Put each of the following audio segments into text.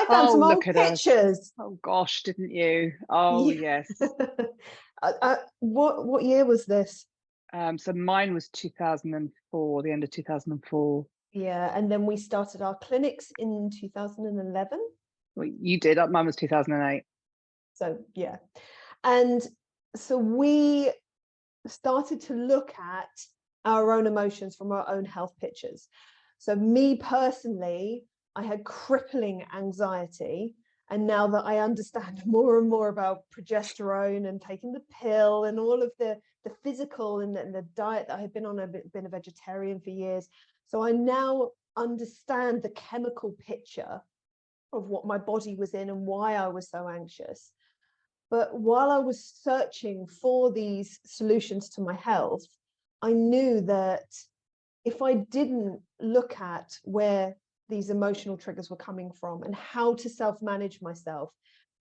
found Oh, some old look at us. pictures. Oh gosh, didn't you? Oh Yeah. yes. What year was this? So mine was 2004, the end of 2004. Yeah, and then we started our clinics in 2011. Well, you did. Mine was 2008. So yeah. And so we started to look at our own emotions from our own health pictures. So me personally, I had crippling anxiety. And now that I understand more and more about progesterone and taking the pill and all of the physical and the diet that I had been on, I've been a vegetarian for years. So I now understand the chemical picture of what my body was in and why I was so anxious. But while I was searching for these solutions to my health, I knew that if I didn't look at where these emotional triggers were coming from and how to self-manage myself,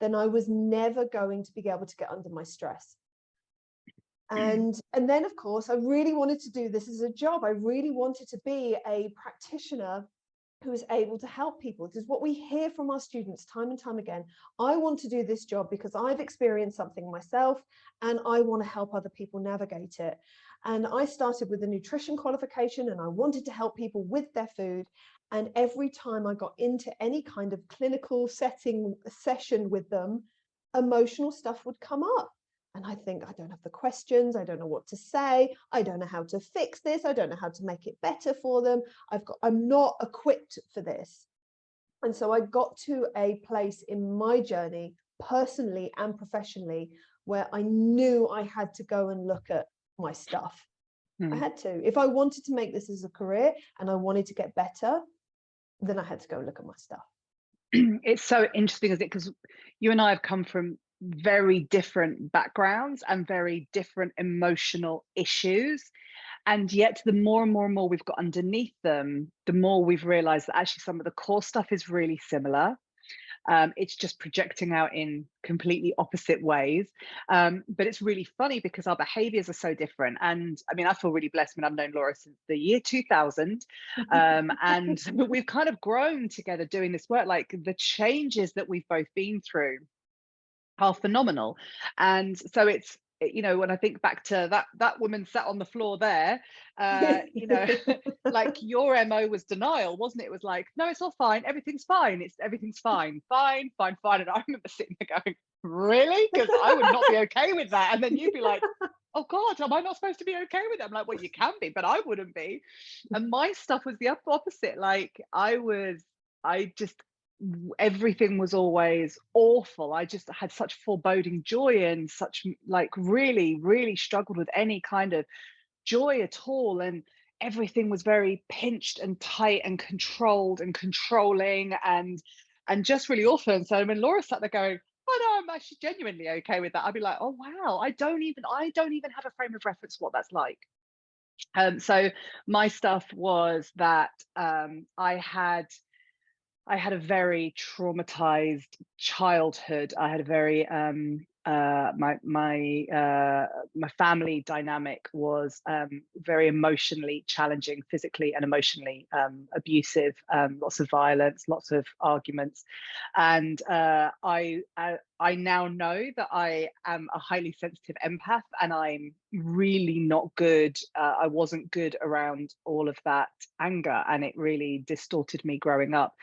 then I was never going to be able to get under my stress. And then, of course, I really wanted to do this as a job. I really wanted to be a practitioner who is able to help people. This is what we hear from our students time and time again. I want to do this job because I've experienced something myself and I want to help other people navigate it. And I started with a nutrition qualification and I wanted to help people with their food. And every time I got into any kind of clinical setting session with them, emotional stuff would come up. And I think, I don't have the questions. I don't know what to say. I don't know how to fix this. I don't know how to make it better for them. I'm not equipped for this. And so I got to a place in my journey, personally and professionally, where I knew I had to go and look at my stuff. I Hmm. had to. If I wanted to make this as a career and I wanted to get better, then I had to go and look at my stuff. It's so interesting, isn't it? Because you and I have come from very different backgrounds and very different emotional issues. And yet, the more and more and more we've got underneath them, the more we've realized that actually some of the core stuff is really similar. It's just projecting out in completely opposite ways. But it's really funny because our behaviors are so different. And I mean, I feel really blessed. I mean, I've known Laura since the year 2000. And we've kind of grown together doing this work. Like the changes that we've both been through are phenomenal. And so it's, when I think back to that woman sat on the floor there, you know, like your MO was denial, wasn't it? It was like, no, it's all fine, everything's fine, everything's fine, fine, fine, fine. And I remember sitting there going, really? Because I would not be okay with that. And then you'd be like, oh God, am I not supposed to be okay with it? I'm like, well, you can be, but I wouldn't be. And my stuff was the opposite. Like I just everything was always awful. I just had such foreboding joy and such like really, really struggled with any kind of joy at all. And everything was very pinched and tight and controlled and controlling and just really awful. And so when Laura sat there going, oh no, I'm actually genuinely okay with that, I'd be like, oh wow, I don't even have a frame of reference for what that's like. So my stuff was that I had a very traumatized childhood. I had a very my family dynamic was very emotionally challenging, physically and emotionally abusive. Lots of violence, lots of arguments, and I now know that I am a highly sensitive empath, and I'm really not good. I wasn't good around all of that anger, and it really distorted me growing up.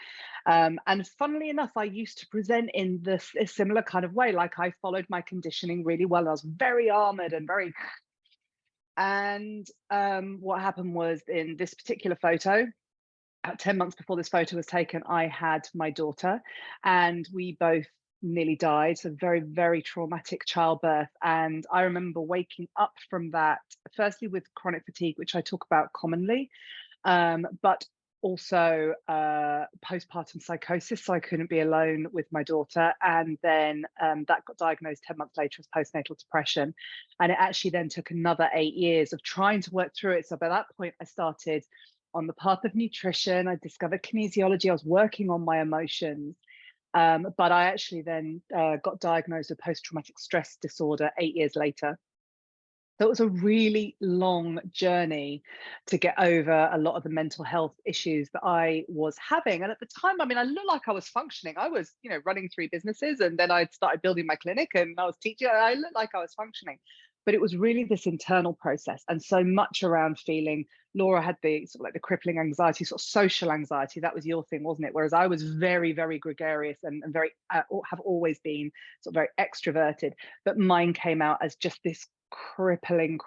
And funnily enough, I used to present in this a similar kind of way. Like I followed my conditioning really well. I was very armored and very. And what happened was in this particular photo, about 10 months before this photo was taken, I had my daughter, and we both nearly died. So very, very traumatic childbirth. And I remember waking up from that, firstly with chronic fatigue, which I talk about commonly, but also postpartum psychosis. So I couldn't be alone with my daughter. And then that got diagnosed 10 months later as postnatal depression. And it actually then took another 8 years of trying to work through it. So by that point, I started on the path of nutrition. I discovered kinesiology. I was working on my emotions. But I actually then got diagnosed with post-traumatic stress disorder 8 years later. So it was a really long journey to get over a lot of the mental health issues that I was having. And at the time, I mean, I looked like I was functioning. I was, running 3 businesses, and then I started building my clinic and I was teaching. And I looked like I was functioning. But it was really this internal process, and so much around feeling. Laura had the sort of like the crippling anxiety, sort of social anxiety. That was your thing, wasn't it? Whereas I was very, very gregarious and very have always been sort of very extroverted. But mine came out as just this crippling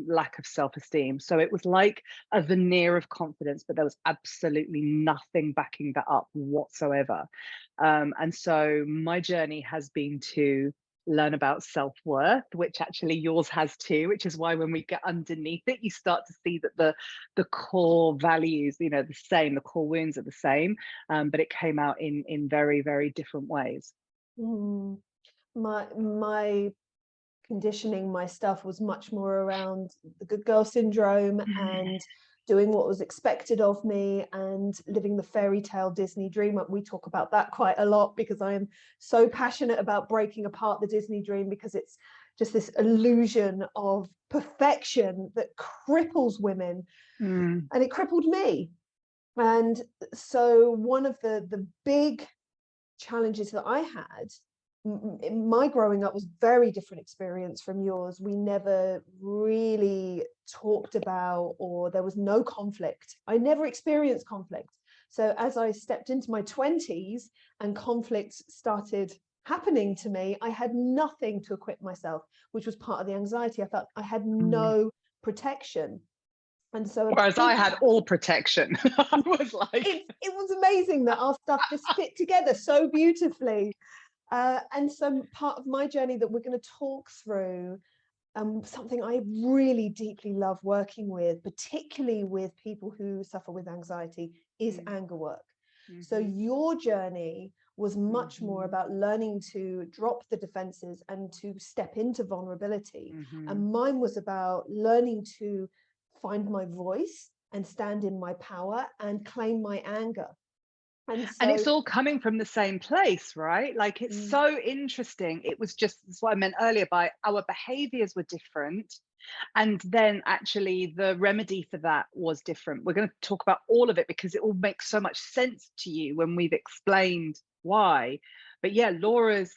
lack of self-esteem. So it was like a veneer of confidence, but there was absolutely nothing backing that up whatsoever. And so my journey has been to learn about self-worth, which actually yours has too, which is why when we get underneath it, you start to see that the core values, the same, the core wounds are the same, but it came out in very, very different ways. Mm. My conditioning, my stuff was much more around the good girl syndrome and doing what was expected of me and living the fairy tale Disney dream. We talk about that quite a lot because I am so passionate about breaking apart the Disney dream, because it's just this illusion of perfection that cripples women. Mm. And it crippled me. And so one of the big challenges that I had, my growing up was very different experience from yours. We never really talked about, or there was no conflict. I never experienced conflict. So as I stepped into my 20s and conflicts started happening to me, I had nothing to equip myself, which was part of the anxiety. I felt I had Mm. no protection. And so a Whereas I big had all protection. I was like, it was amazing that our stuff just fit together so beautifully. And so part of my journey that we're going to talk through, something I really deeply love working with, particularly with people who suffer with anxiety, is anger work. So your journey was much more about learning to drop the defenses and to step into vulnerability. And mine was about learning to find my voice and stand in my power and claim my anger. And and so it's all coming from the same place, right? Like, it's mm, so interesting. It was just, that's what I meant earlier by our behaviors were different. And then actually the remedy for that was different. We're going to talk about all of it because it all makes so much sense to you when we've explained why. But yeah, Laura's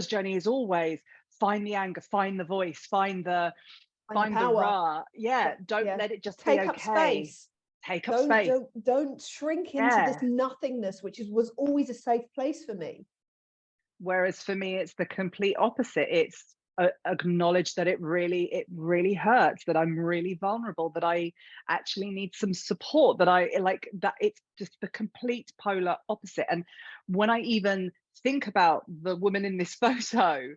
journey is always find the anger, find the voice, find the find the power. raw. Yeah, don't Yeah, let it just be take up okay. space. Take up don't space. don't don't shrink into this Yeah. nothingness, which was always a safe place for me. Whereas for me, it's the complete opposite. It's acknowledge that it really hurts, that I'm really vulnerable, that I actually need some support, that I like that. It's just the complete polar opposite. And when I even think about the woman in this photo,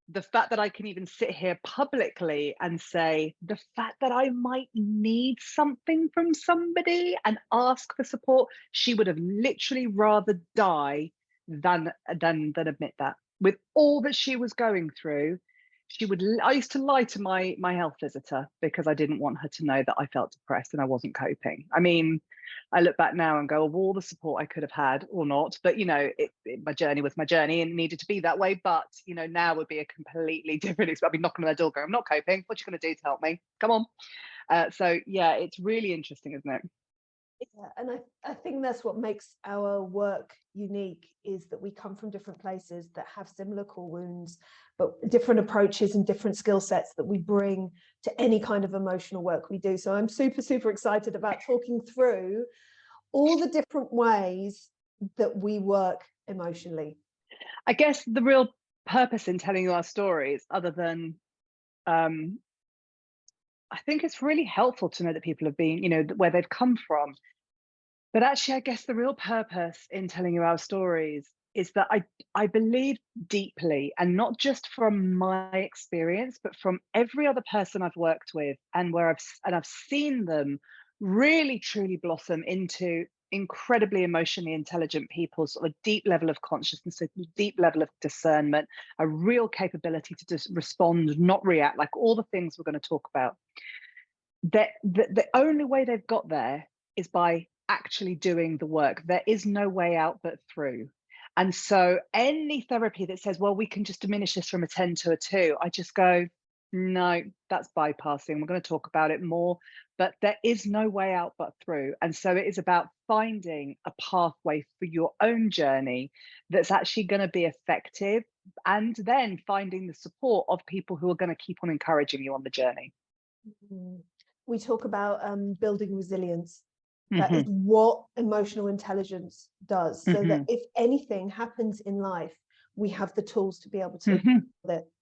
the fact that I can even sit here publicly and say the fact that I might need something from somebody and ask for support, she would have literally rather die than admit that. With all that she was going through, I used to lie to my health visitor because I didn't want her to know that I felt depressed and I wasn't coping. I mean, I look back now and go, of all the support I could have had or not, but my journey was my journey and needed to be that way. But now would be a completely different experience. I'd be knocking on their door going, I'm not coping. What are you going to do to help me? Come on. So yeah, it's really interesting, isn't it? Yeah, and I think that's what makes our work unique, is that we come from different places that have similar core wounds, but different approaches and different skill sets that we bring to any kind of emotional work we do. So I'm super excited about talking through all the different ways that we work emotionally. I guess the real purpose in telling you our stories, other than I think it's really helpful to know that people have been, where they've come from. But actually, I guess the real purpose in telling you our stories is that I believe deeply, and not just from my experience, but from every other person I've worked with, and where I've seen them really truly blossom into incredibly emotionally intelligent people, sort of a deep level of consciousness, a deep level of discernment, a real capability to just respond, not react, like all the things we're going to talk about. That the only way they've got there is by actually doing the work. There is no way out but through. And so any therapy that says, well, we can just diminish this from a 10 to a 2, I just go, No, that's bypassing. We're going to talk about it more, but there is no way out but through. And so it is about finding a pathway for your own journey that's actually going to be effective, and then finding the support of people who are going to keep on encouraging you on the journey. Mm. We talk about building resilience. That is Hmm. what emotional intelligence does, so that Hmm. if anything happens in life, we have the tools to be able to Hmm. deal with it.